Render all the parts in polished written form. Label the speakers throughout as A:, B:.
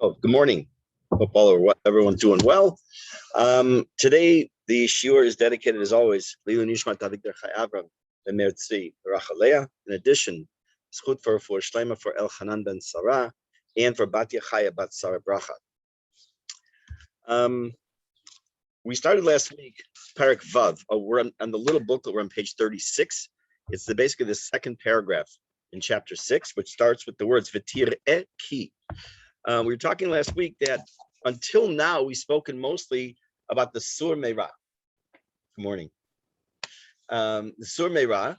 A: Oh, good morning. Hope everyone's doing well. Today, the shiur is dedicated, as always, Lilu Nishmat Avigdor Chai Avram Ben Meir Tzvi Rachalea. In addition, Zchut for Shlema for Elchanan ben Sarah and for Batya Chaya Bat Sarah Bracha. We started last week, Parak Vav. We're on the little booklet. We're on page 36. It's basically the second paragraph in chapter 6, which starts with the words V'tir ki. We were talking last week that until now we've spoken mostly about the Sur Meirah. Good morning. The Sur Meirah,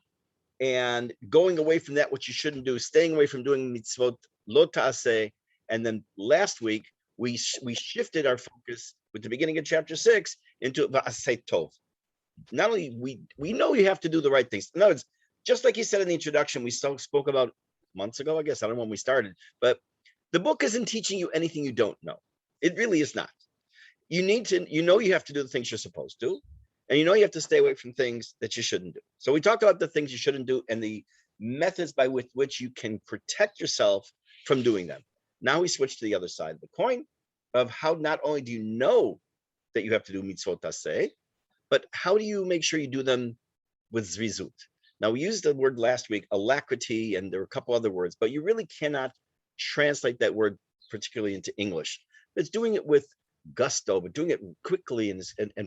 A: and going away from that, what you shouldn't do, staying away from doing mitzvot lo ta'aseh. And then last week we shifted our focus with the beginning of chapter 6 into va'aseh tov. Not only we know you have to do the right things. No, it's just like you said in the introduction. We spoke about months ago, I guess. I don't know when we started, but the book isn't teaching you anything you don't know. It really is not. You need to, you have to do the things you're supposed to, and you have to stay away from things that you shouldn't do. So we talked about the things you shouldn't do and the methods by which you can protect yourself from doing them. Now we switch to the other side of the coin of how not only do you know that you have to do mitzvot taseh, but how do you make sure you do them with zrizut? Now we used the word last week, alacrity, and there were a couple other words, but you really cannot translate that word particularly into English. It's doing it with gusto, but doing it quickly and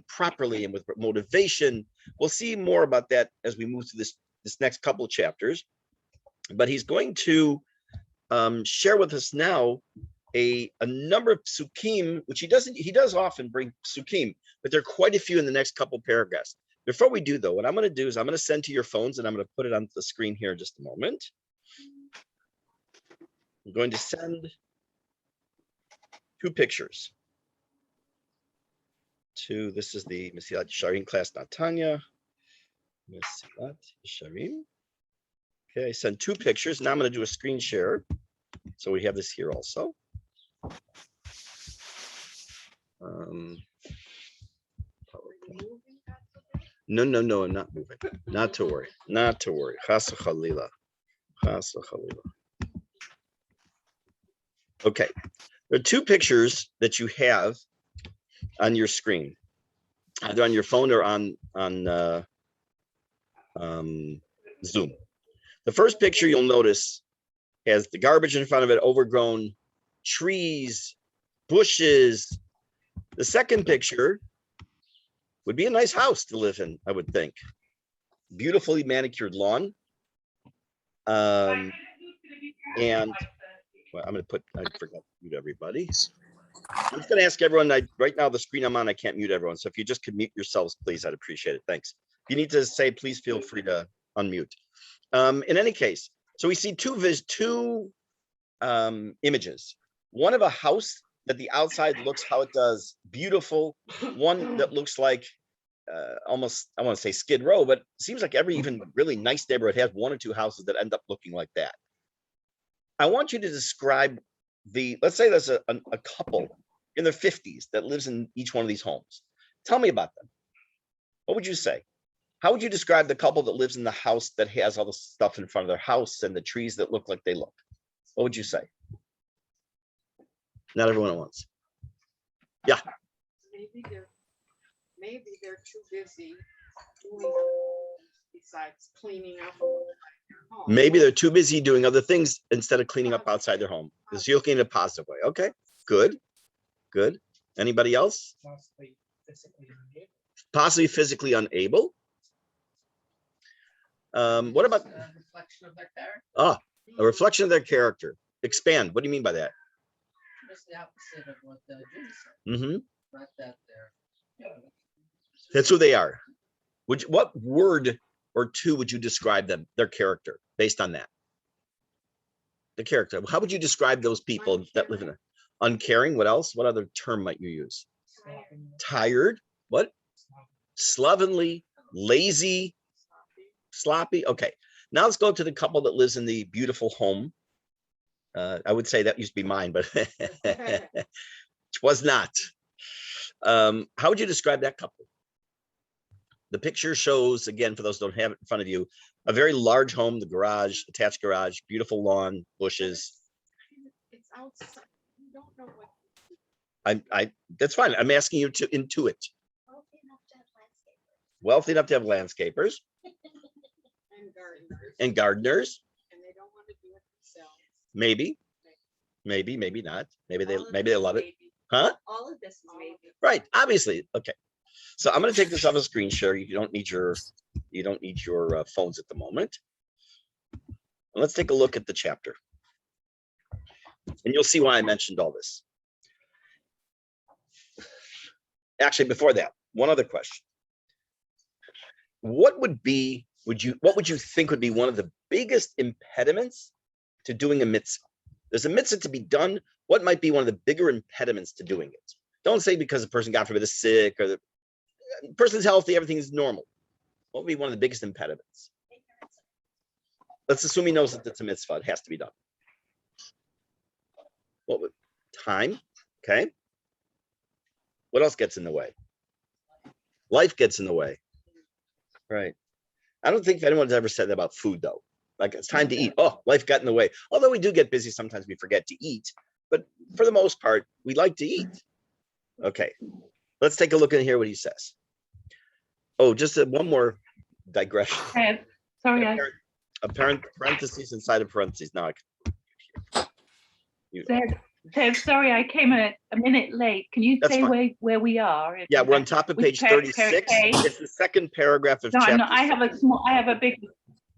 A: properly and with motivation. We'll see more about that as we move through this next couple of chapters. But he's going to share with us now a number of psukim, which he does often bring psukim, but there are quite a few in the next couple paragraphs. Before we do, though, what I'm going to do is I'm going to send to your phones, and I'm going to put it on the screen here in just a moment. I'm going to send two pictures to, this is the Mesilat Yesharim class, not Tanya. Mesilat Yesharim. Okay, I sent two pictures. Now I'm going to do a screen share. So we have this here also. No, I'm not moving. Not to worry. Chas v'chalila. Okay, there are two pictures that you have on your screen, either on your phone or on Zoom. The first picture you'll notice has the garbage in front of it, overgrown trees, bushes. The second picture would be a nice house to live in, I would think. Beautifully manicured lawn. And well, I forgot to mute everybody. I'm just going to ask everyone, right now the screen I'm on, I can't mute everyone. So if you just could mute yourselves, please, I'd appreciate it. Thanks. If you need to say, please feel free to unmute. In any case, so we see two images. One of a house that the outside looks how it does, beautiful. One that looks like almost, I want to say Skid Row, but it seems like every even really nice neighborhood has one or two houses that end up looking like that. I want you to describe let's say there's a couple in their 50s that lives in each one of these homes. Tell me about them. What would you say? How would you describe the couple that lives in the house that has all the stuff in front of their house and the trees that look like they look? What would you say? Not everyone at once. Yeah.
B: Maybe they're too busy doing besides cleaning up.
A: Maybe they're too busy doing other things instead of cleaning up outside their home. Because you're looking in a positive way. Okay, good. Anybody else? Possibly physically unable. What about
B: a reflection of their character?
A: A reflection of their character. Expand. What do you mean by that?
B: Just the opposite of what the Jews said. Not that they're.
A: That's who they are. What word or two would you describe them, their character, based on that? The character. How would you describe those people that live in uncaring? What else? What other term might you use? Tired. What? Slovenly, lazy, sloppy. Okay. Now let's go to the couple that lives in the beautiful home. I would say that used to be mine, but it was not. How would you describe that couple? The picture shows, again, for those who don't have it in front of you, A very large home, the garage, attached garage, beautiful lawn, bushes.
C: It's outside. You don't know what.
A: That's fine. I'm asking you to intuit.
C: Wealthy enough to have landscapers.
A: Wealthy enough to have landscapers
C: And gardeners.
A: and gardeners.
C: And they don't want to do it themselves.
A: Maybe, maybe not. Maybe they love it.
C: Maybe.
A: Huh?
C: All of this is maybe.
A: Right. Obviously. Okay. So I'm going to take this off a screen share. You don't need your phones at the moment. And let's take a look at the chapter. And you'll see why I mentioned all this. Actually, before that, one other question. What would you think would be one of the biggest impediments to doing a mitzvah? There's a mitzvah to be done. What might be one of the bigger impediments to doing it? Don't say because the person, God forbid, is sick or the person's healthy, everything is normal. What would be one of the biggest impediments? Let's assume he knows that it's a mitzvah. It has to be done. What would time? Okay. What else gets in the way? Life gets in the way. Right. I don't think anyone's ever said that about food, though. Like, it's time to eat. Oh, life got in the way. Although we do get busy, sometimes we forget to eat. But for the most part, we like to eat. Okay. Let's take a look in here what he says. Oh, just one more digression.
D: Ted, sorry,
A: Apparent parentheses inside of parentheses. Now
D: Ted, sorry, I came a minute late. Can you
A: That's
D: say
A: fine.
D: where we are?
A: Yeah, we're on top of
D: Which
A: page 36.
D: page?
A: It's the second paragraph of
D: No,
A: chapter.
D: I have a big.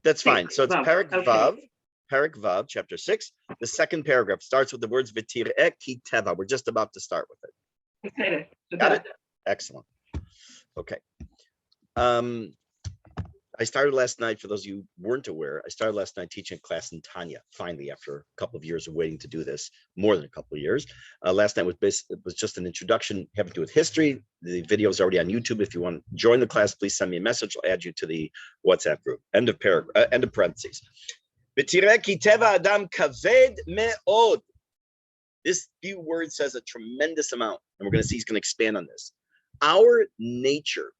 A: That's fine. So it's Parak
D: Okay.
A: Vav, chapter 6. The second paragraph starts with the words V'tir'eh ki teva. We're just about to start with it. Got it? Excellent. Okay. I started last night, for those of you who weren't aware, I started last night teaching a class in Tanya, finally, after a couple of years of waiting to do this, more than a couple of years. Last night was just an introduction, having to do with history. The video is already on YouTube. If you want to join the class, please send me a message. I'll add you to the WhatsApp group. End of parentheses. V'tir'eh ki teva adam kaved me'od. This few words says a tremendous amount, and we're going to see he's going to expand on this. Our nature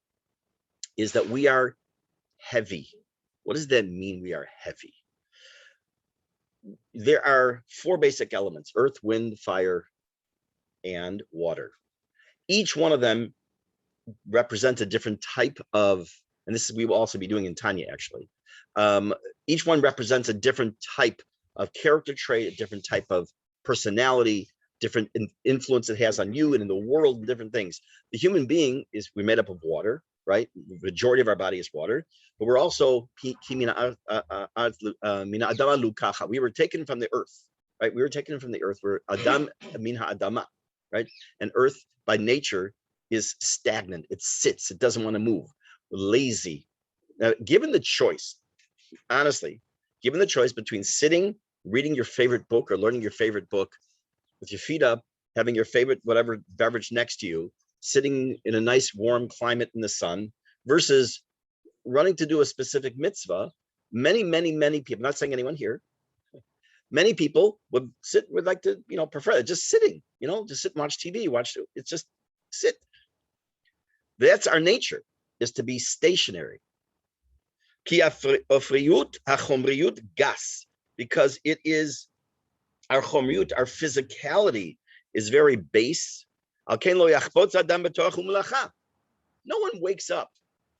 A: is that we are heavy. What does that mean, we are heavy? There are four basic elements: earth, wind, fire, and water. Each one of them represents a different type of, and this is we will also be doing in Tanya, actually. Each one represents a different type of character trait, a different type of personality, different influence it has on you and in the world, and different things. The human being we're made up of water, right? The majority of our body is water, but we're also we were taken from the earth, right? We were taken from the earth. We're Adam min ha'adama, right? And earth by nature is stagnant. It sits. It doesn't want to move. Lazy. Now, given the choice, honestly, given the choice between sitting, reading your favorite book or learning your favorite book with your feet up, having your favorite whatever beverage next to you, sitting in a nice warm climate in the sun, versus running to do a specific mitzvah, many people, I'm not saying anyone here, many people would like to, prefer it, just sitting, just sit and watch TV, it's just sit. That's our nature, is to be stationary. Ki ofriyut hachomriyut gas, because it is our chomriyut, our physicality is very base. No one wakes up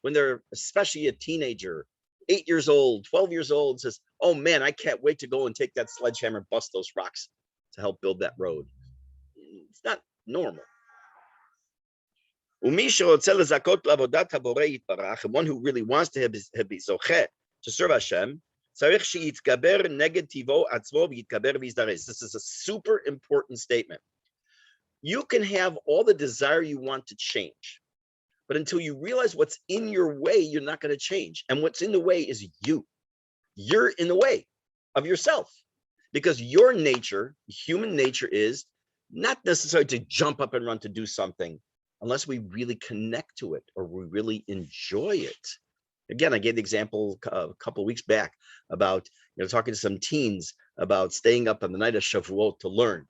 A: when they're, especially a teenager, 8 years old, 12 years old, says, oh man, I can't wait to go and take that sledgehammer, bust those rocks to help build that road. It's not normal. One who really wants to be zocheh, to serve Hashem, this is a super important statement. You can have all the desire you want to change, but until you realize what's in your way, you're not going to change. And what's in the way is you. You're in the way of yourself, because your nature, human nature, is not necessarily to jump up and run to do something unless we really connect to it or we really enjoy it. Again, I gave the example a couple of weeks back about talking to some teens about staying up on the night of Shavuot to learn.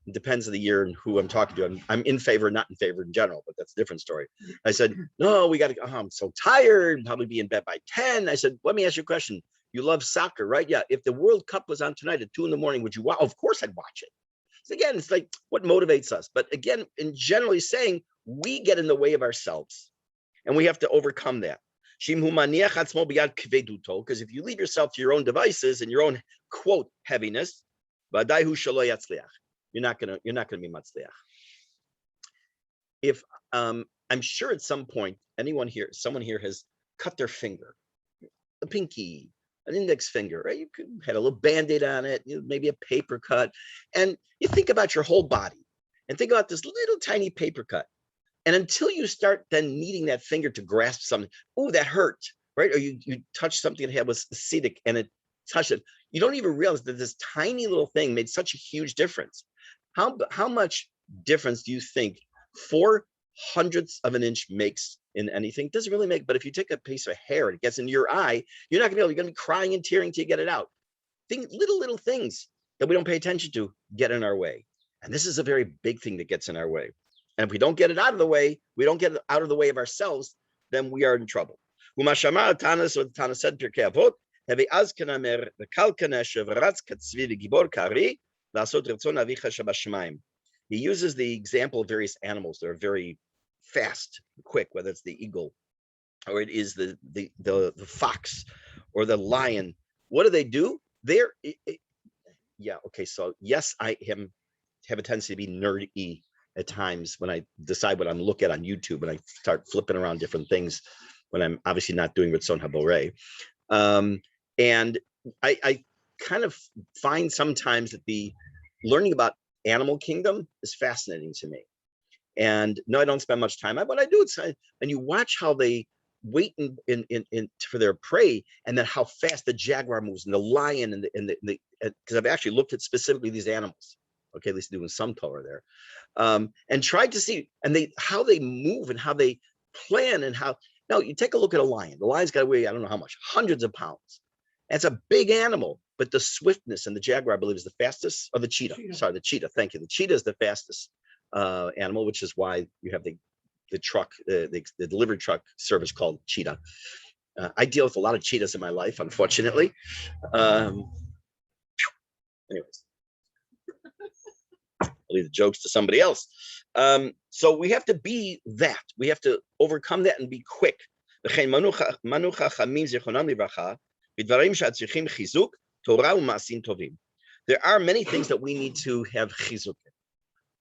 A: It depends on the year and who I'm talking to. I'm in favor, not in favor in general, but that's a different story. I said, no, we got to go. Oh, I'm so tired, probably be in bed by 10. I said, let me ask you a question. You love soccer, right? Yeah. If the World Cup was on tonight at 2 a.m, would you watch? Of course I'd watch it. So again, it's like what motivates us. But again, in generally saying, we get in the way of ourselves and we have to overcome that. Because if you leave yourself to your own devices and your own quote heaviness, you're not gonna be matzliach. If I'm sure at some point someone here has cut their finger, a pinky, an index finger, right? You could had a little band-aid on it, maybe a paper cut, and you think about your whole body and think about this little tiny paper cut. And until you start then needing that finger to grasp something, oh, that hurt, right? Or you touch something that was acidic and it touched it. You don't even realize that this tiny little thing made such a huge difference. How much difference do you think 4/100ths of an inch makes in anything? It doesn't really make, but if you take a piece of hair and it gets into your eye, you're not you're gonna be crying and tearing till you get it out. Little things that we don't pay attention to get in our way. And this is a very big thing that gets in our way. And if we don't get it out of the way, we don't get it out of the way of ourselves, then we are in trouble. Umashama Tanas, or Tana said Pirkei Avot, Hevi Azkenamer, the Kalkanesh of Ratz Katzvi, the Gibor Kari, Lasot Ritzon Avicha Shabashmaim. He uses the example of various animals that are very fast, quick, whether it's the eagle, or it is the fox, or the lion. What do? They're yeah, okay, so yes, I have a tendency to be nerdy at times when I decide what I'm looking at on YouTube and I start flipping around different things when I'm obviously not doing Ritzon Haborei. And I kind of find sometimes that the learning about animal kingdom is fascinating to me. And no, I don't spend much time, but I do. And you watch how they wait in for their prey, and then how fast the jaguar moves and the lion and the because I've actually looked at specifically these animals. Okay, at least doing some Torah there, and tried to see how they move and how they plan and how. Now you take a look at a lion. The lion's got to weigh I don't know how much, hundreds of pounds. It's a big animal, but the swiftness and the jaguar, I believe, is the fastest. Or the cheetah. Sorry, the cheetah. Thank you. The cheetah is the fastest animal, which is why you have the truck, the delivery truck service called Cheetah. I deal with a lot of cheetahs in my life, unfortunately. Anyways. I'll leave the jokes to somebody else. So we have to be that. We have to overcome that and be quick. There are many things that we need to have chizuk.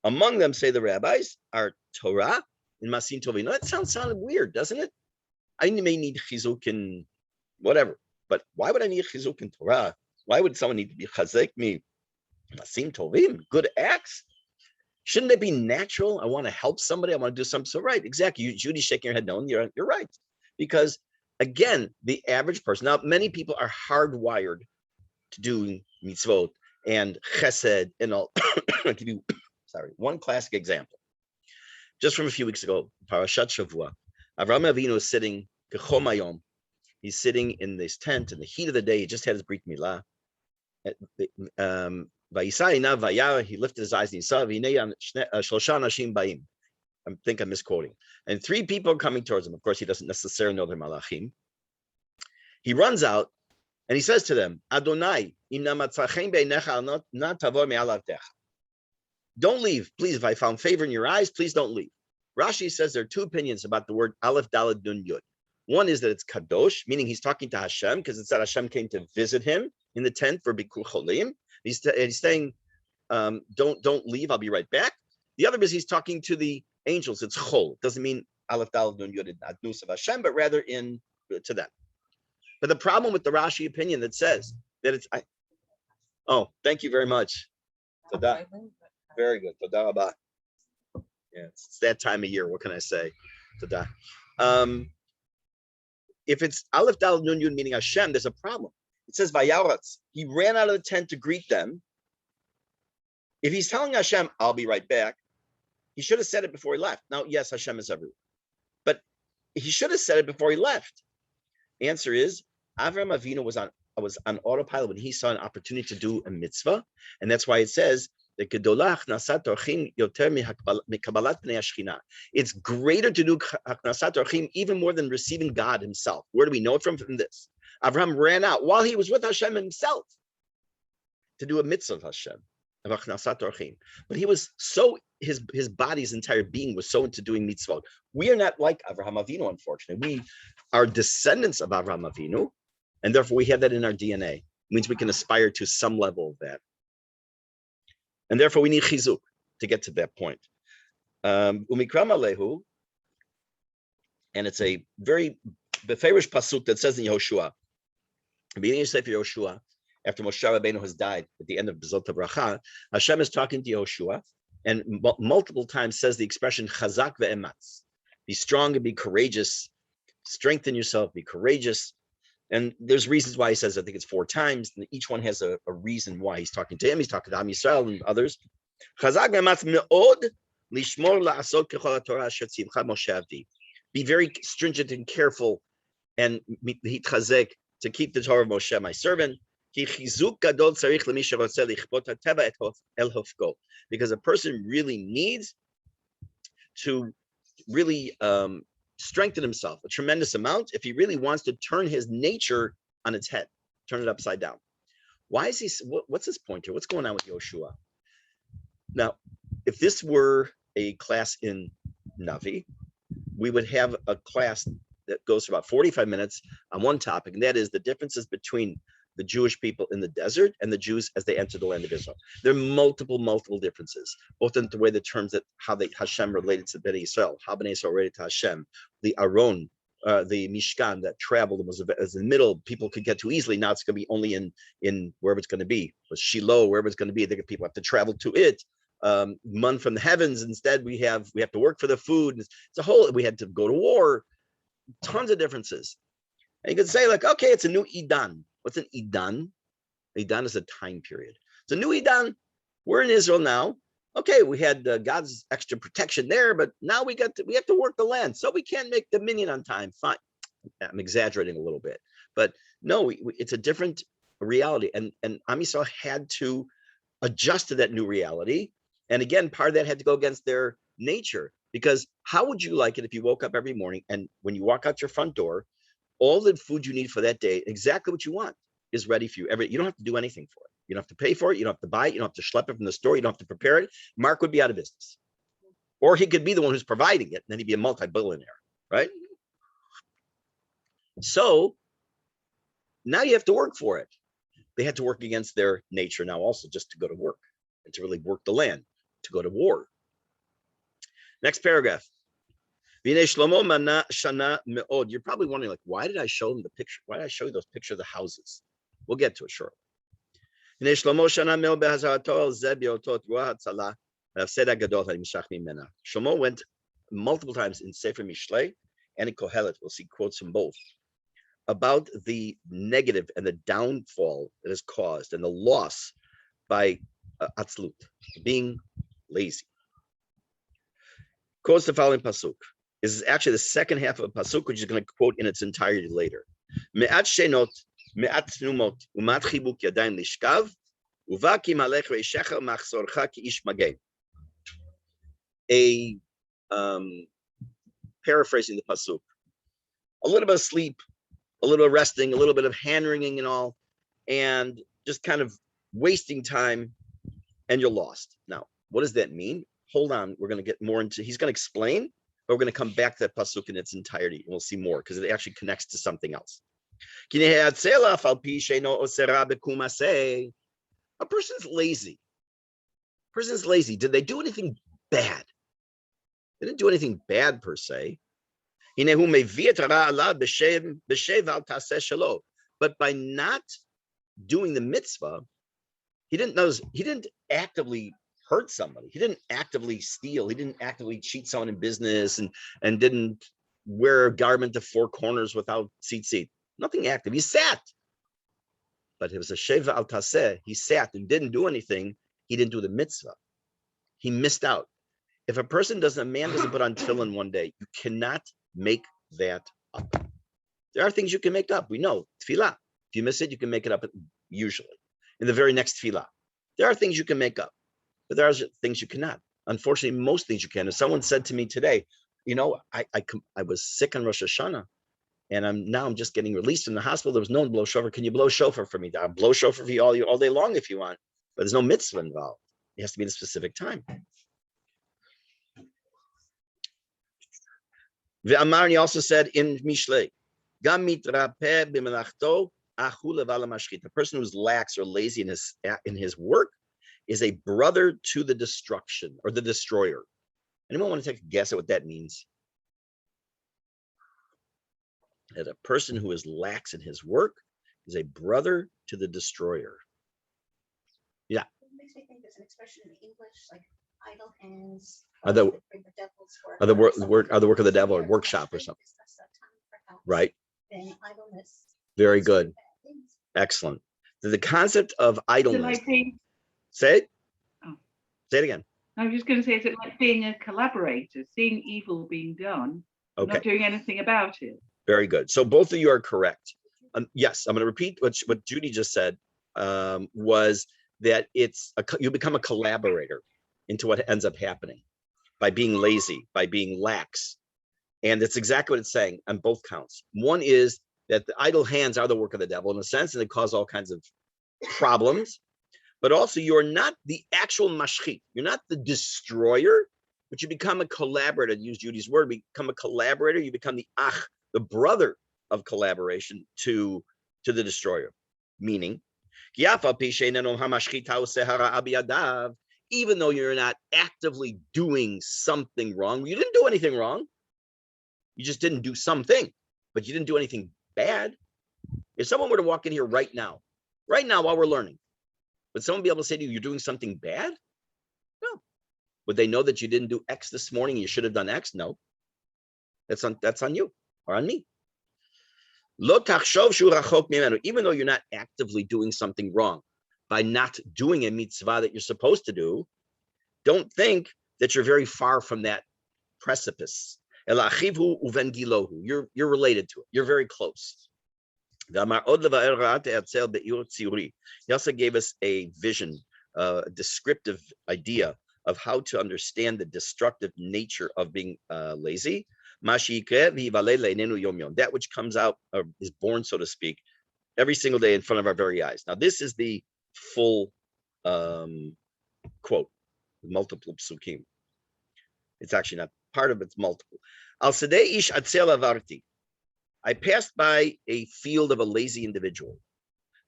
A: Among them, say the rabbis, are Torah and masin tovim. Now, that sounded weird, doesn't it? I may need chizuk in whatever, but why would I need chizuk in Torah? Why would someone need to be chazek me? Masim tovim, good acts. Shouldn't it be natural? I want to help somebody. I want to do something. So right, exactly. Judy's shaking her head. No, you're right. Because again, the average person. Now, many people are hardwired to do mitzvot and chesed and all. I'll give you, one classic example. Just from a few weeks ago, Parashat Shavua, Avraham Avinu is sitting kechom hayom. He's sitting in this tent in the heat of the day. He just had his brit milah. He lifted his eyes and he saw Shlosha Nashim Baim. I think I'm misquoting. And 3 people are coming towards him. Of course, he doesn't necessarily know they're malachim. He runs out and he says to them, Adonai, don't leave, please. If I found favor in your eyes, please don't leave. Rashi says there are 2 opinions about the word Aleph Daled Nun Yud. One is that it's kadosh, meaning he's talking to Hashem, because it said Hashem came to visit him in the tent for Bikur Cholim. He's saying, don't leave, I'll be right back. The other is he's talking to the angels. It's chol. It doesn't mean Aleph Daled Nun Yud Adnus of Hashem, but rather to them. But the problem with the Rashi opinion that says that it's, oh, thank you very much. Todah. Very good. Todah Rabah. Yeah, it's that time of year. What can I say? Todah. If it's Aleph Daled Nun Yud meaning Hashem, there's a problem. It says Vayaratz. He ran out of the tent to greet them. If he's telling Hashem, I'll be right back, he should have said it before he left. Now, yes, Hashem is everywhere, but he should have said it before he left. The answer is Avraham Avinu was on autopilot when he saw an opportunity to do a mitzvah, and that's why it says It's greater to do haknasat orchim even more than receiving God himself. Where do we know it from? From this. Abraham ran out while he was with Hashem himself to do a mitzvah of Hashem, of haknasat orchim. But he was so, his body's entire being was so into doing mitzvot. We are not like Abraham Avinu, unfortunately. We are descendants of Abraham Avinu, and therefore we have that in our DNA. It means we can aspire to some level of that. And therefore we need chizuk to get to that point. Umikram alehu, and it's a very beferish pasuk that says in Yehoshua, beginning of Sefer Yehoshua, after Moshe Rabbeinu has died at the end of Bezot HaBracha, Hashem is talking to Yehoshua, and multiple times says the expression chazak ve'ematz, be strong and be courageous, strengthen yourself, be courageous. And there's reasons why he says, I think it's 4 times, and each one has a reason why he's talking to him. He's talking to Am Yisrael and others. Be very stringent and careful and to keep the Torah of Moshe, my servant. Because a person really needs to really strengthen himself a tremendous amount if he really wants to turn his nature on its head, turn it upside down. Why is he, what's his point here? What's going on with Yoshua? Now, if this were a class in Navi, we would have a class that goes for about 45 minutes on one topic, and that is the differences between the Jewish people in the desert and the Jews as they enter the land of Israel. There are multiple differences, both in the way the terms that how Hashem related to Bnei Israel, how Bnei Israel related to Hashem, the Aron, the Mishkan that traveled and was in the middle, people could get to easily. Now it's going to be only in wherever it's going to be, but Shiloh, wherever it's going to be, people have to travel to it. Man from the heavens. Instead, we have to work for the food. It's a whole. We had to go to war. Tons of differences. And you could say like, okay, it's a new Idan. What's an Idan? Idan is a time period. It's a new Idan. We're in Israel now. Okay, we had God's extra protection there, but now we have to work the land, so we can't make dominion on time. Fine, I'm exaggerating a little bit, but no, it's a different reality, and Am Yisrael had to adjust to that new reality. And again, part of that had to go against their nature, because how would you like it if you woke up every morning and when you walk out your front door, all the food you need for that day, exactly what you want, is ready for you. You don't have to do anything for it. You don't have to pay for it. You don't have to buy it. You don't have to schlep it from the store. You don't have to prepare it. Mark would be out of business. Or he could be the one who's providing it, and then he'd be a multi-billionaire, right? So now you have to work for it. They had to work against their nature now also, just to go to work and to really work the land, to go to war. Next paragraph. You're probably wondering, like, why did I show them the picture? Why did I show you those pictures of the houses? We'll get to it shortly. Shlomo went multiple times in Sefer Mishlei and in Kohelet. We'll see quotes from both about the negative and the downfall that is caused and the loss by atzlut, being lazy. Quotes the following pasuk. This is actually the second half of a pasuk, which is going to quote in its entirety later. Me'at shenot, me'at tnumot, u'mat chibuk yadayim lishkav, uva ki malech reishecha machzorcha ki ish mageh. A paraphrasing the pasuk. A little bit of sleep, a little bit of resting, a little bit of hand-wringing and all, and just kind of wasting time, and you're lost. Now, what does that mean? Hold on, we're going to get more into, he's going to explain, but we're going to come back to that pasuk in its entirety, and we'll see more, because it actually connects to something else. A person's lazy. Did they do anything bad? They didn't do anything bad per se. But by not doing the mitzvah, he didn't actively hurt somebody. He didn't actively steal. He didn't actively cheat someone in business and didn't wear a garment of 4 corners without tzitzit. Nothing active. He sat. But it was a sheva al taseh. He sat and didn't do anything. He didn't do the mitzvah. He missed out. If a man doesn't put on tefillin one day, you cannot make that up. There are things you can make up. We know tefillah. If you miss it, you can make it up usually in the very next tefillah. There are things you can make up. but there are things you cannot. Unfortunately, most things you can. If someone said to me today, I was sick on Rosh Hashanah, and I'm just getting released from the hospital. There was no one to blow shofar. Can you blow shofar for me? I'll blow shofar for you all day long if you want, but there's no mitzvah involved. It has to be in a specific time. He also said in Mishlei, the person who's lax or lazy in his work is a brother to the destruction or the destroyer. Anyone want to take a guess at what that means? That a person who is lax in his work is a brother to the destroyer. Yeah.
C: It makes me think there's an expression in English like idle hands
A: Are the work of the devil or
C: Yeah,
A: workshop or something.
C: discuss that time, perhaps.
A: Right.
C: Then idleness.
A: Very
C: leads to
A: good.
C: bad things.
A: Excellent. The concept of
D: Is it
A: idleness.
D: like being,
A: Say it.
D: Oh.
A: Say it again.
D: I was just going to say, is it like being a collaborator, seeing evil being done,
A: Okay.
D: not doing anything about it?
A: Very good. So both of you are correct. Yes, I'm going to repeat what Judy just said. Was that you become a collaborator into what ends up happening by being lazy, by being lax, and it's exactly what it's saying on both counts. One is that the idle hands are the work of the devil in a sense, and they cause all kinds of problems. But also, you're not the actual mashchit. You're not the destroyer, but you become a collaborator. To use Judy's word, become a collaborator. You become the brother of collaboration to the destroyer. Meaning, even though you're not actively doing something wrong, you didn't do anything wrong. You just didn't do something, but you didn't do anything bad. If someone were to walk in here right now while we're learning, would someone be able to say to you, you're doing something bad? No. Would they know that you didn't do X this morning and you should have done X? No. That's on you or on me. Even though you're not actively doing something wrong, by not doing a mitzvah that you're supposed to do, don't think that you're very far from that precipice. You're related to it. You're very close. He also gave us a vision, a descriptive idea of how to understand the destructive nature of being lazy. That which comes out, or is born, so to speak, every single day in front of our very eyes. Now, this is the full quote, multiple psukim. It's actually not part of it's multiple. Al sadeh ish atzel avarti. I passed by a field of a lazy individual.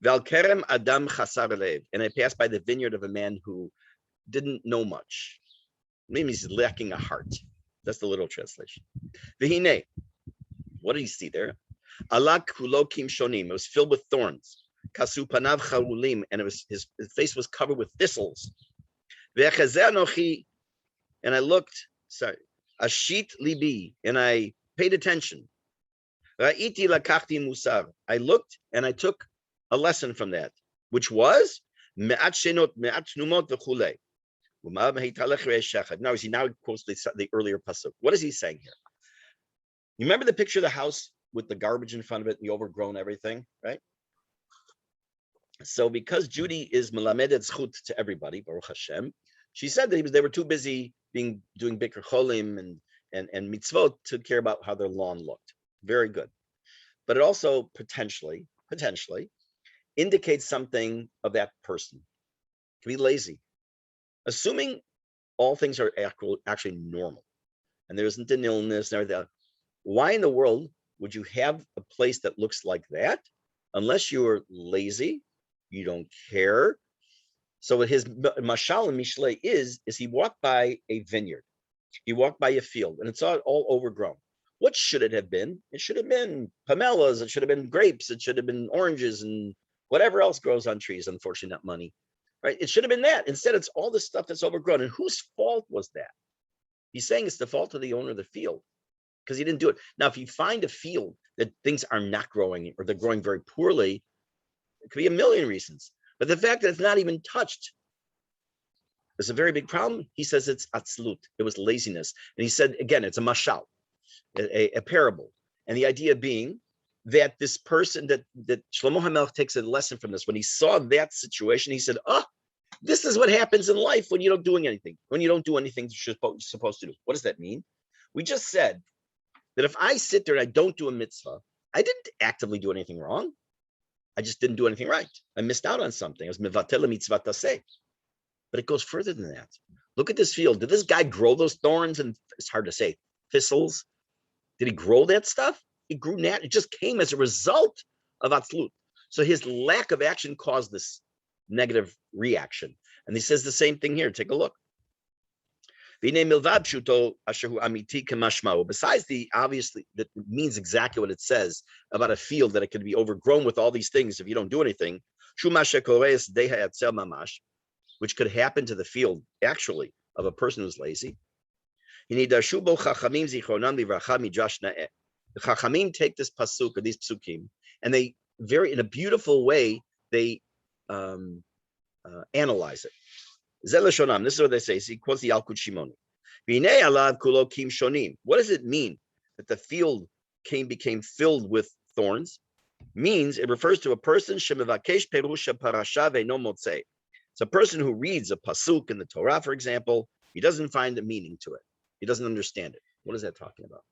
A: Val kerem adam chasar lev, and I passed by the vineyard of a man who didn't know much. Maybe he's lacking a heart. That's the literal translation. V'hine, what did he see there? Alak kulokim shonim. It was filled with thorns. Kasu panav charulim, and his face was covered with thistles. Ve'echazeh anochi, and I looked. Sorry, ashit libi, and I paid attention. Ra'iti lakachti musar. I looked and I took a lesson from that, which was me'at shenot, me'at numot v'chulei. Now he quotes the earlier pasuk. What is he saying here? You remember the picture of the house with the garbage in front of it, and the overgrown everything, right? So because Judy is melamedet zchut to everybody, Baruch Hashem, she said that they were too busy doing bikur cholim and mitzvot to care about how their lawn looked. Very good. But it also potentially indicates something of that person. It can be lazy. Assuming all things are actually normal and there isn't an illness and everything, why in the world would you have a place that looks like that unless you are lazy, you don't care? So what his mashal and mishlei is he walked by a vineyard, he walked by a field, and it's all overgrown. What should it have been? It should have been pomelos, it should have been grapes, it should have been oranges and whatever else grows on trees, unfortunately not money. Right? It should have been that. Instead, it's all the stuff that's overgrown. And whose fault was that? He's saying it's the fault of the owner of the field because he didn't do it. Now, if you find a field that things are not growing or they're growing very poorly, it could be a million reasons. But the fact that it's not even touched is a very big problem. He says it's atzlut. It was laziness. And he said, again, it's a mashal, a parable. And the idea being that this person, that Shlomo HaMelech takes a lesson from this. When he saw that situation, he said, This is what happens in life when you don't do anything. When you don't do anything you're supposed to do. What does that mean? We just said that if I sit there and I don't do a mitzvah, I didn't actively do anything wrong. I just didn't do anything right. I missed out on something. I was mevatel mitzvah taseh. But it goes further than that. Look at this field. Did this guy grow those thorns and, it's hard to say, thistles? Did he grow that stuff? It grew naturally. It just came as a result of atzlut. So his lack of action caused this negative reaction. And he says the same thing here. Take a look. Besides the obviously that means exactly what it says about a field, that it could be overgrown with all these things if you don't do anything, which could happen to the field actually of a person who's lazy. The Chachamim take this pasuk or these psukim, and they in a beautiful way they analyze it. This is what they say. He quotes the Yalkut Shimoni. What does it mean that the field became filled with thorns? Means it refers to a person. It's a person who reads a pasuk in the Torah, for example. He doesn't find a meaning to it. He doesn't understand it. What is that talking about?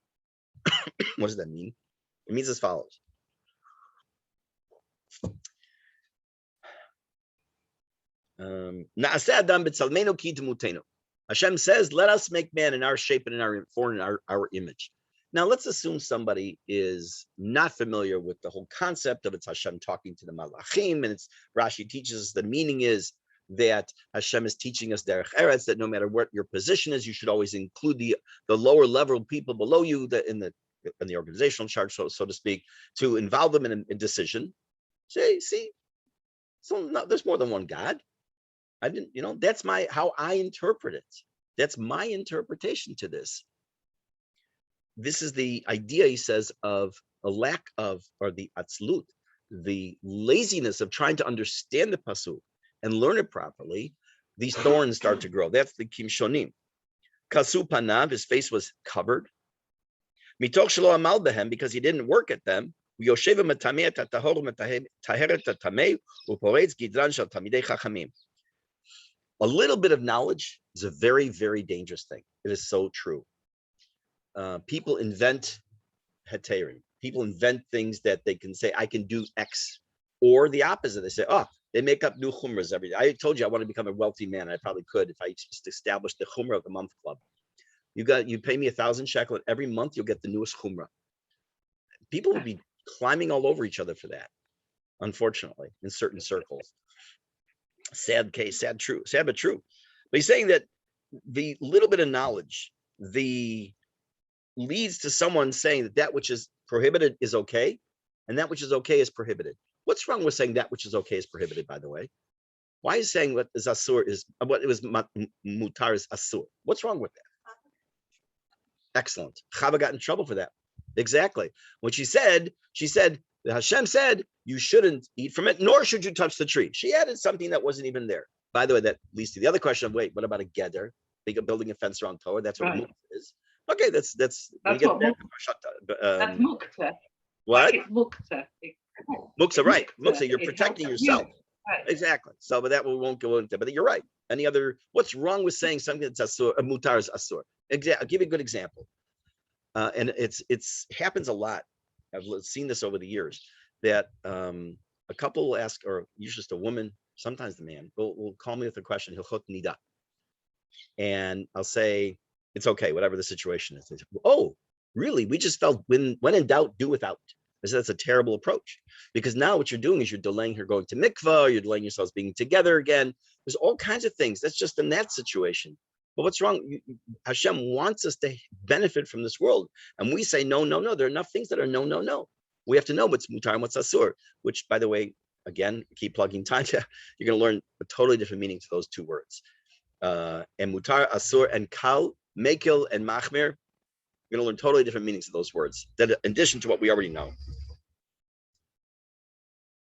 A: What does that mean? It means as follows. Hashem says, let us make man in our shape and in our form, in our image. Now, let's assume somebody is not familiar with the whole concept of it's Hashem talking to the Malachim, and it's Rashi teaches us the meaning is that Hashem is teaching us derech eretz, that no matter what your position is, you should always include the lower level people below you in the organizational chart, so to speak, to involve them in a decision. See, so no, there's more than one God. I didn't, that's how I interpret it. That's my interpretation to this. This is the idea, he says, of a lack of, or the atzlut, the laziness of trying to understand the pasuk and learn it properly. These thorns start to grow. That's the kimshonim. Kasu panav, his face was covered. Mitoch shelo amal behem, because he didn't work at them. Yosheva metameh tatahor metaheret tatameh uporetz gidran shel tamidei chachamim. A little bit of knowledge is a very, very dangerous thing. It is so true. People invent heterim. People invent things that they can say, I can do X. Or the opposite. They say, they make up new chumras every day. I told you I want to become a wealthy man. I probably could if I just established the chumrah of the month club. You pay me 1,000 shekel every month, you'll get the newest chumrah. People will be climbing all over each other for that, unfortunately, in certain circles. Sad case, sad but true. But he's saying that the little bit of knowledge, leads to someone saying that which is prohibited is okay, and that which is okay is prohibited. What's wrong with saying that which is okay is prohibited, by the way? Why is saying what is asur is what it was mutar is asur? What's wrong with that? Excellent. Chava got in trouble for that. Exactly. When she said, Hashem said, you shouldn't eat from it, nor should you touch the tree. She added something that wasn't even there. By the way, that leads to the other question of, wait, what about a gather? Building a fence around Torah? That's what right. Is. Okay, that's
D: that's what that's mukta.
A: What?
D: Like it's mukta.
A: Mukta, right. Mukta, you're protecting yourself. Right. Exactly. So, but that we won't go into. But you're right. What's wrong with saying something that's asur, mutar is asur? I'll give you a good example. And it's happens a lot. I've seen this over the years that a couple will ask, or usually just a woman, sometimes the man will call me with a question, hilchot nida. And I'll say, it's okay, whatever the situation is. They say, oh, really? We just felt when in doubt, do without. I said, that's a terrible approach, because now what you're doing is you're delaying her going to mikvah, or you're delaying yourselves being together again. There's all kinds of things. That's just in that situation. But what's wrong? Hashem wants us to benefit from this world. And we say, no. There are enough things that are no. We have to know what's mutar and what's asur, which, by the way, again, keep plugging time. You're going to learn a totally different meaning to those two words. And mutar, asur, and kal, mekil, and machmir. You're going to learn totally different meanings of those words, that in addition to what we already know.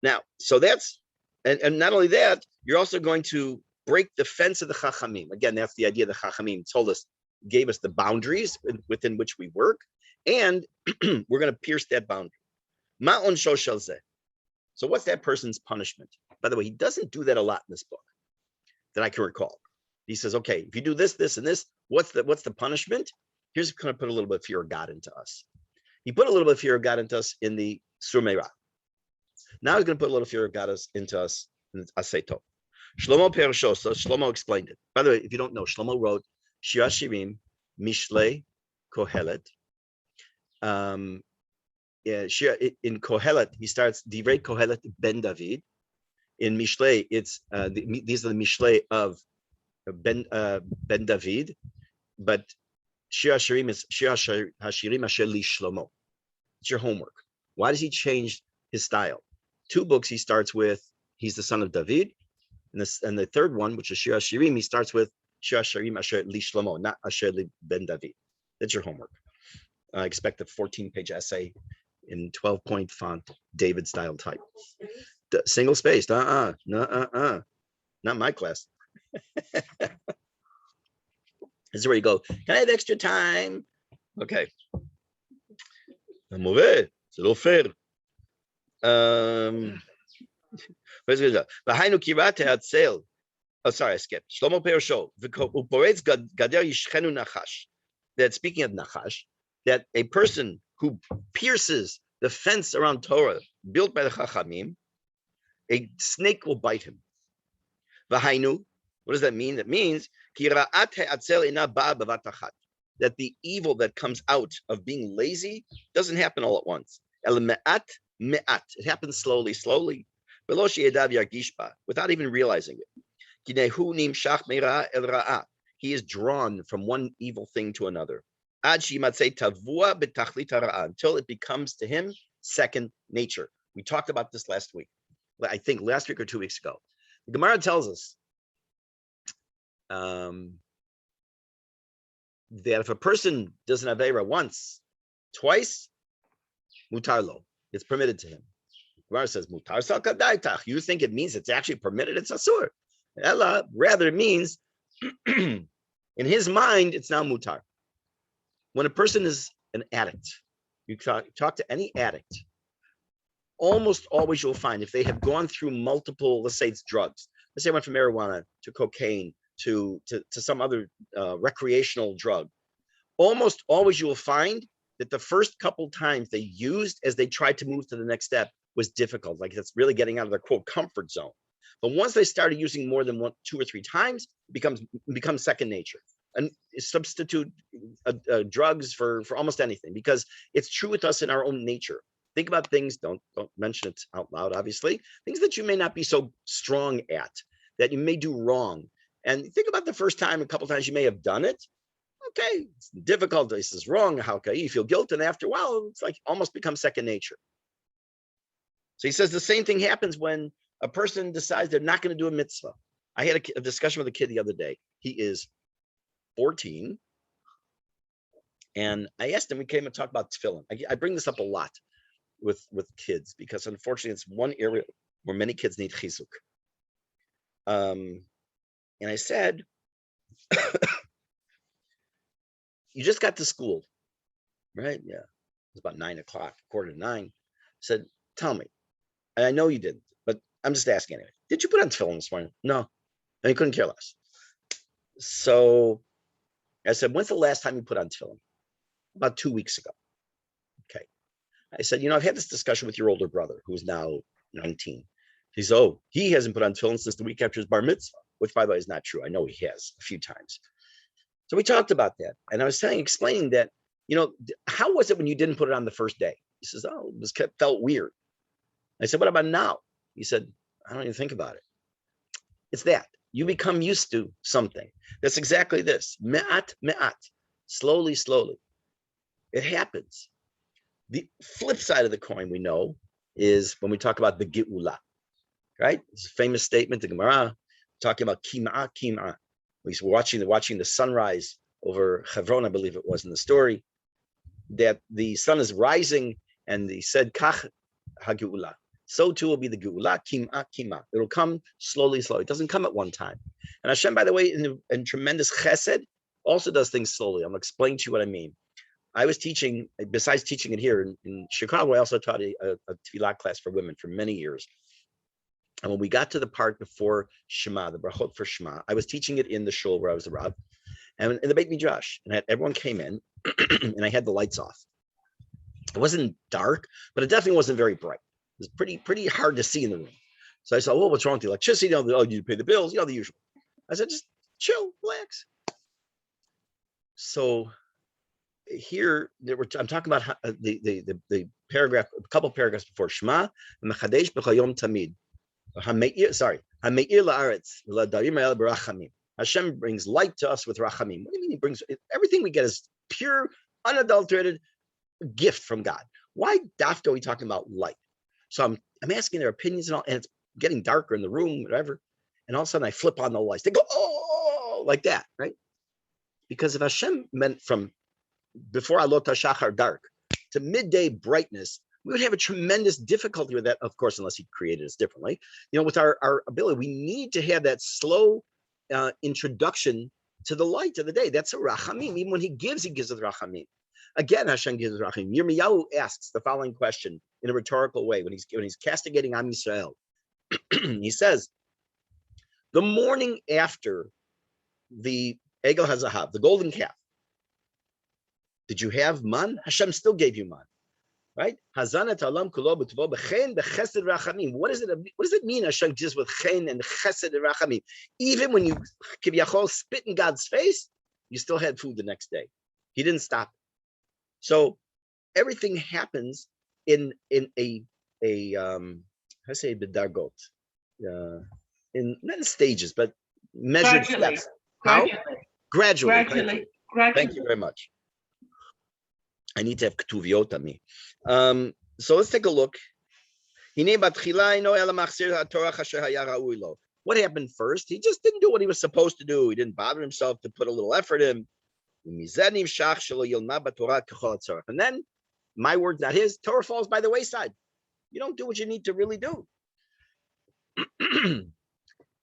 A: Now, so that's, and not only that, you're also going to break the fence of the Chachamim. Again, that's the idea the Chachamim gave us the boundaries within which we work, and we're going to pierce that boundary. Ma'on shoshel zeh. So what's that person's punishment? By the way, he doesn't do that a lot in this book. that I can recall. He says, okay, if you do this, this, and this, what's the punishment? Here's going to put a little bit of fear of God into us. He put a little bit of fear of God into us in the Surmeira. Now he's going to put a little fear of God into us in Aseto. Shlomo Perusho, so Shlomo explained it. By the way, if you don't know, Shlomo wrote Shir Hashirim, Mishlei, Kohelet. In Kohelet, he starts Divrei Kohelet Ben David. In Mishlei, it's these are the Mishlei of Ben David, but Shir Hashirim is Shir Hashirim Asher Li Shlomo. It's your homework. Why does he change his style? 2 books he starts with, he's the son of David, and the third one, which is Shir Hashirim, he starts with Shir Hashirim Asher Li Shlomo, not Asher Li Ben David. That's your homework. I expect a 14-page essay in 12-point font, David-style type. Single-spaced, not my class. This is where you go, can I have extra time? Okay. Mauvais, c'est לא fair. והיינו קירת העצל. Oh, sorry, I skipped. Shlomo Perusho, uporetz gader yishchenu nachash. That speaking of nachash, that a person who pierces the fence around Torah built by the Chachamim, a snake will bite him. V'hainu, what does that mean? That means that the evil that comes out of being lazy doesn't happen all at once. It happens slowly, without even realizing it. He is drawn from one evil thing to another until it becomes to him second nature. We talked about this last week. I think last week or 2 weeks ago. The Gemara tells us that if a person does an Aveira once, twice, mutarlo, it's permitted to him. Gemara says, mutar salkadaitach. You think it means it's actually permitted? It's asur. Ella, rather it means, in his mind, it's now mutar. When a person is an addict, you talk to any addict, almost always you'll find if they have gone through multiple, let's say it's drugs. Let's say I went from marijuana to cocaine to some other recreational drug. Almost always you will find that the first couple times they used as they tried to move to the next step was difficult. Like it's really getting out of their quote comfort zone. But once they started using more than 1, 2, or 3 times, it becomes second nature. And substitute drugs for almost anything, because it's true with us in our own nature. Think about things, don't mention it out loud, obviously, things that you may not be so strong at, that you may do wrong. And think about the first time, a couple times you may have done it. Okay, it's difficult, this is wrong, how can you feel guilt? And after a while, it's like almost becomes second nature. So he says the same thing happens when a person decides they're not going to do a mitzvah. I had a discussion with a kid the other day. He is 14. And I asked him, we came and talked about tefillin. I bring this up a lot with kids, because unfortunately it's one area where many kids need chizuk. And I said, you just got to school, right? Yeah, it's about 9 o'clock, 8:45. I said, tell me, and I know you didn't, but I'm just asking anyway. Did you put on tefillin this morning? No, and he couldn't care less. So I said, when's the last time you put on tefillin? About 2 weeks ago. Okay. I said, I've had this discussion with your older brother, who's now 19. He says, oh, he hasn't put on tefillin since the week after his bar mitzvah, which, by the way, is not true. I know he has a few times. So we talked about that. And I was explaining that, how was it when you didn't put it on the first day? He says, oh, it felt weird. I said, what about now? He said, I don't even think about it. It's that. You become used to something. That's exactly this. Me'at, me'at. Slowly, slowly. It happens. The flip side of the coin we know is when we talk about the Geula, right? It's a famous statement, the Gemara, talking about Kim'a, Kim'a. We were watching the sunrise over Hebron, I believe it was in the story, that the sun is rising, and he said, Kach HaGeula. So too will be the Geula, Kim'a, Kim'a. It'll come slowly, slowly. It doesn't come at one time. And Hashem, by the way, in tremendous chesed, also does things slowly. I'm going to explain to you what I mean. I was teaching, besides teaching it here in Chicago, I also taught a tefillah class for women for many years. And when we got to the part before Shema, the brachot for Shema, I was teaching it in the shul where I was the Rav, and in the Beit Midrash, and everyone came in, and I had the lights off. It wasn't dark, but it definitely wasn't very bright. It was pretty hard to see in the room. So I said, "Well, what's wrong with the electricity? Oh, you pay the bills, the usual." I said, "Just chill, relax." So here, I'm talking about the paragraph, a couple paragraphs before Shema, Mechadesh b'chayom tamid. Hashem brings light to us with rachamim. What do you mean he brings everything we get is pure, unadulterated gift from God? Why dafka are we talking about light? So I'm asking their opinions and all, and it's getting darker in the room, whatever. And all of a sudden I flip on the lights. They go, oh, like that, right? Because if Hashem meant from before Alot HaShachar dark to midday brightness, we would have a tremendous difficulty with that, of course, unless he created us differently. With our ability, we need to have that slow introduction to the light of the day. That's a rachamim. Even when he gives us rachamim. Again, Hashem gives us rachamim. Yirmiyahu asks the following question in a rhetorical way when he's castigating Am Yisrael. He says, the morning after the Egel HaZahav, the golden calf, did you have man? Hashem still gave you man, right? Hazanat alam kulo b'tvo b'chen b'chesed rachamim. What does it mean? Hashem just with chen and chesed rachamim. Even when you kiviyachol spit in God's face, you still had food the next day. He didn't stop. So everything happens in a I say b'dargot, in not in stages, but measured steps. How? Gradually. Thank you very much. I need to have ketuviot on me. So let's take a look. What happened first? He just didn't do what he was supposed to do. He didn't bother himself to put a little effort in. And then, my word, not his, Torah falls by the wayside. You don't do what you need to really do.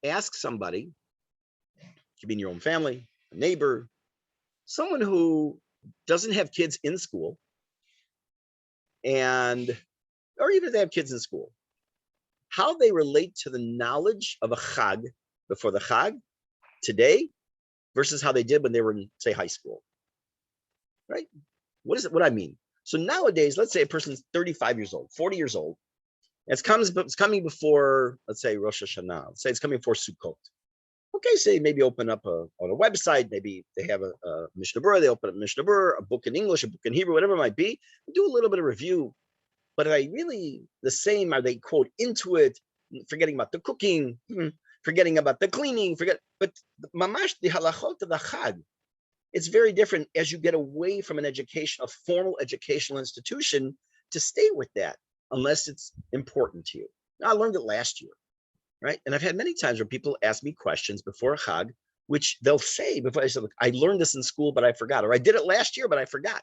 A: Ask somebody, it could be in your own family, a neighbor, someone who doesn't have kids in school, or even if they have kids in school, how they relate to the knowledge of a chag before the chag today versus how they did when they were in, say, high school, right? What I mean? So nowadays, let's say a person's 35 years old, 40 years old. It's coming before, let's say, Rosh Hashanah. Let's say it's coming before Sukkot. Okay, say maybe open up on a website. Maybe they have a Mishnah Berurah. They open up Mishnah Berurah, a book in English, a book in Hebrew, whatever it might be. Do a little bit of review. But are they really the same? Are they, quote, into it, forgetting about the cooking, forgetting about the cleaning, but mamash, the halachot of the chag, it's very different as you get away from a formal educational institution to stay with that, unless it's important to you. Now, I learned it last year, right? And I've had many times where people ask me questions before Chag, which they'll say before I say, look, I learned this in school, but I forgot, or I did it last year, but I forgot.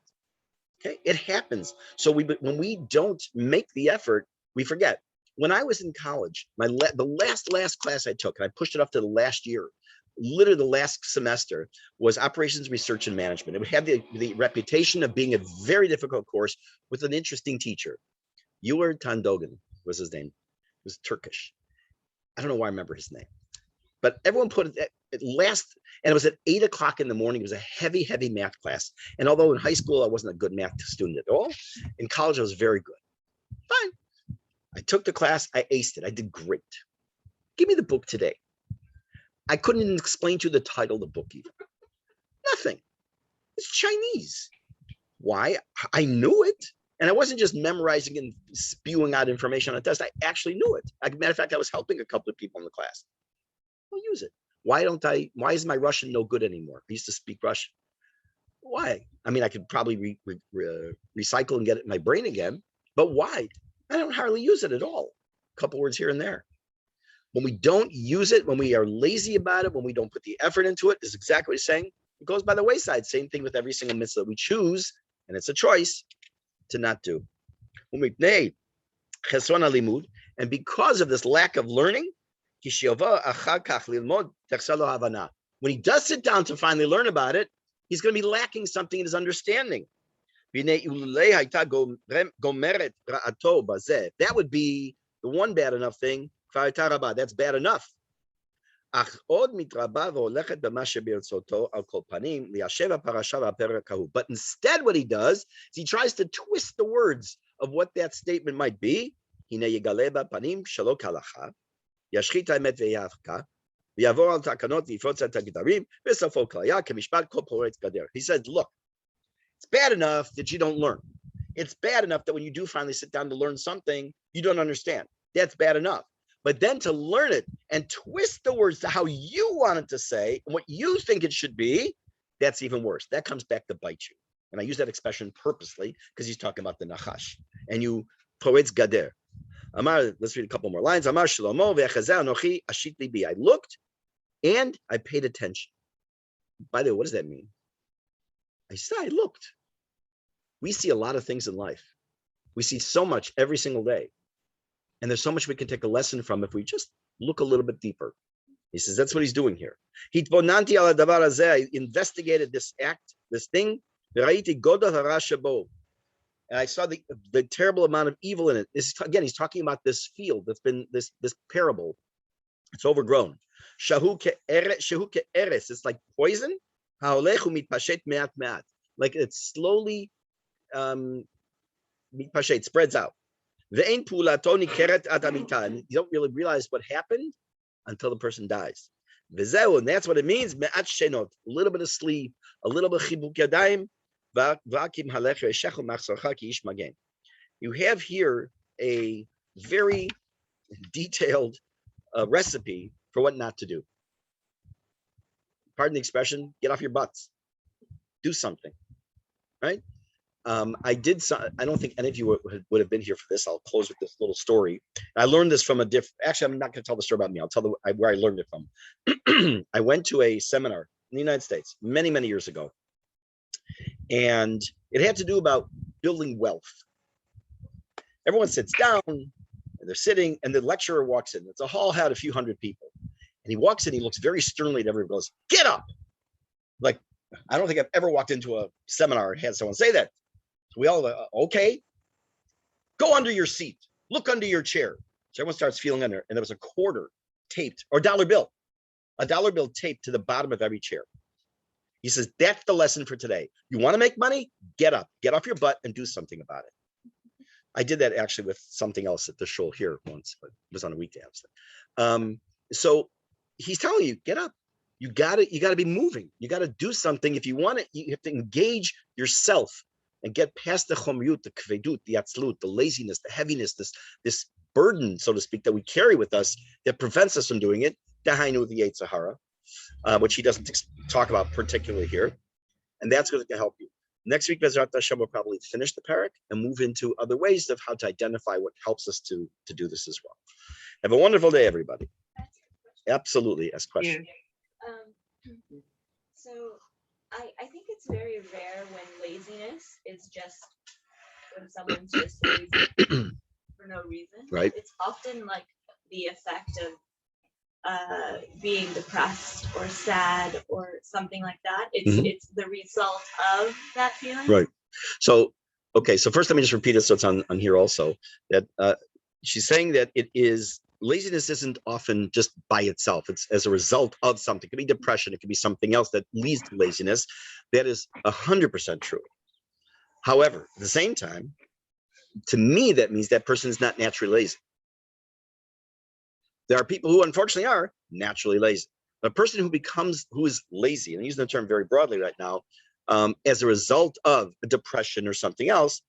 A: Okay, it happens. So when we don't make the effort, we forget. When I was in college, the last class I took, and I pushed it off to the last year, literally the last semester, was Operations Research and Management. It had the reputation of being a very difficult course with an interesting teacher. Yuler Tandogan was his name. He was Turkish. I don't know why I remember his name, but everyone put it at last, and it was at 8 o'clock in the morning. It was a heavy math class. And although in high school I wasn't a good math student at all, in college I was very good. Fine. I took the class, I aced it, I did great. Give me the book today. I couldn't even explain to you the title of the book even. Nothing. It's Chinese. Why? I knew it. And I wasn't just memorizing and spewing out information on a test. I actually knew it. As a matter of fact, I was helping a couple of people in the class. I'll use it. Why is my Russian no good anymore? I used to speak Russian. Why? I mean, I could probably recycle and get it in my brain again, but why? I don't hardly use it at all. A couple words here and there. When we don't use it, when we are lazy about it, when we don't put the effort into it, is exactly what he's saying. It goes by the wayside. Same thing with every single mitzvah that we choose, and it's a choice to not do. And because of this lack of learning, when he does sit down to finally learn about it, he's going to be lacking something in his understanding. That would be the one bad enough thing. That's bad enough. But instead, what he does is he tries to twist the words of what that statement might be. He says, look, it's bad enough that you don't learn. It's bad enough that when you do finally sit down to learn something, you don't understand. That's bad enough. But then to learn it and twist the words to how you want it to say and what you think it should be, that's even worse. That comes back to bite you. And I use that expression purposely because he's talking about the nachash. And you poet's gader. Amar, let's read a couple more lines. Amar Shlomo ve'achazeh anochi ashit libi. I looked and I paid attention. By the way, what does that mean? I said I looked. We see a lot of things in life. We see so much every single day. And there's so much we can take a lesson from if we just look a little bit deeper. He says that's what he's doing here. I investigated this act, this thing. And I saw the terrible amount of evil in it. Again, he's talking about this field that's been this parable. It's overgrown. It's like poison. Like it slowly spreads out. And you don't really realize what happened until the person dies. And that's what it means. A little bit of sleep, a little bit of chibuk yadayim. You have here a very detailed recipe for what not to do. Pardon the expression, get off your butts. Do something, right? I don't think any of you would have been here for this. I'll close with this little story. I learned this from actually, I'm not going to tell the story about me. I'll tell where I learned it from. I went to a seminar in the United States many, many years ago. And it had to do about building wealth. Everyone sits down, and they're sitting, and the lecturer walks in. It's a hall, had a few hundred people. And he walks in, he looks very sternly at everyone, goes, "Get up!" Like, I don't think I've ever walked into a seminar and had someone say that. We all, okay, go under your seat, look under your chair. So everyone starts feeling under, and there was a quarter taped, or a dollar bill taped to the bottom of every chair. He says, that's the lesson for today. You want to make money? Get up, get off your butt and do something about it. I did that actually with something else at the shul here once, but it was on a weekday. So he's telling you, get up. You got to be moving. You got to do something. If you want it, you have to engage yourself and get past the chomrut, the kvedut, the atzlut, the laziness, the heaviness, this burden, so to speak, that we carry with us that prevents us from doing it. Dahainu, the Yetzer Hara, which he doesn't talk about particularly here. And that's going to help you. Next week, Bezrat Hashem will probably finish the parak and move into other ways of how to identify what helps us to do this as well. Have a wonderful day, everybody. Absolutely. Ask questions.
C: So I think it's very rare when laziness is just when someone's just lazy for no reason.
A: Right.
C: It's often like the effect of being depressed or sad or something like that. It's the result of that feeling.
A: Right. So, okay. So first, let me just repeat it so it's on here also. That she's saying that laziness isn't often just by itself. It's as a result of something. It could be depression. It could be something else that leads to laziness. That is 100% true. However, at the same time, to me, that means that person is not naturally lazy. There are people who unfortunately are naturally lazy. A person who is lazy, and I'm using the term very broadly right now, as a result of a depression or something else,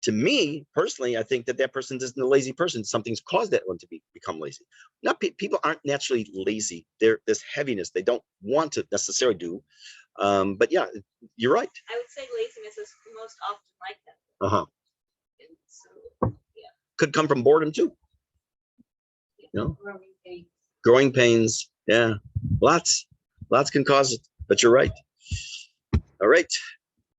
A: to me personally, I think that person isn't a lazy person. Something's caused that one to become lazy. Not people aren't naturally lazy. They're this heaviness. They don't want to necessarily do. But yeah, you're right.
C: I would say laziness is most often like that. And so, yeah.
A: Could come from boredom too. Growing pains. Yeah, lots can cause it. But you're right. All right.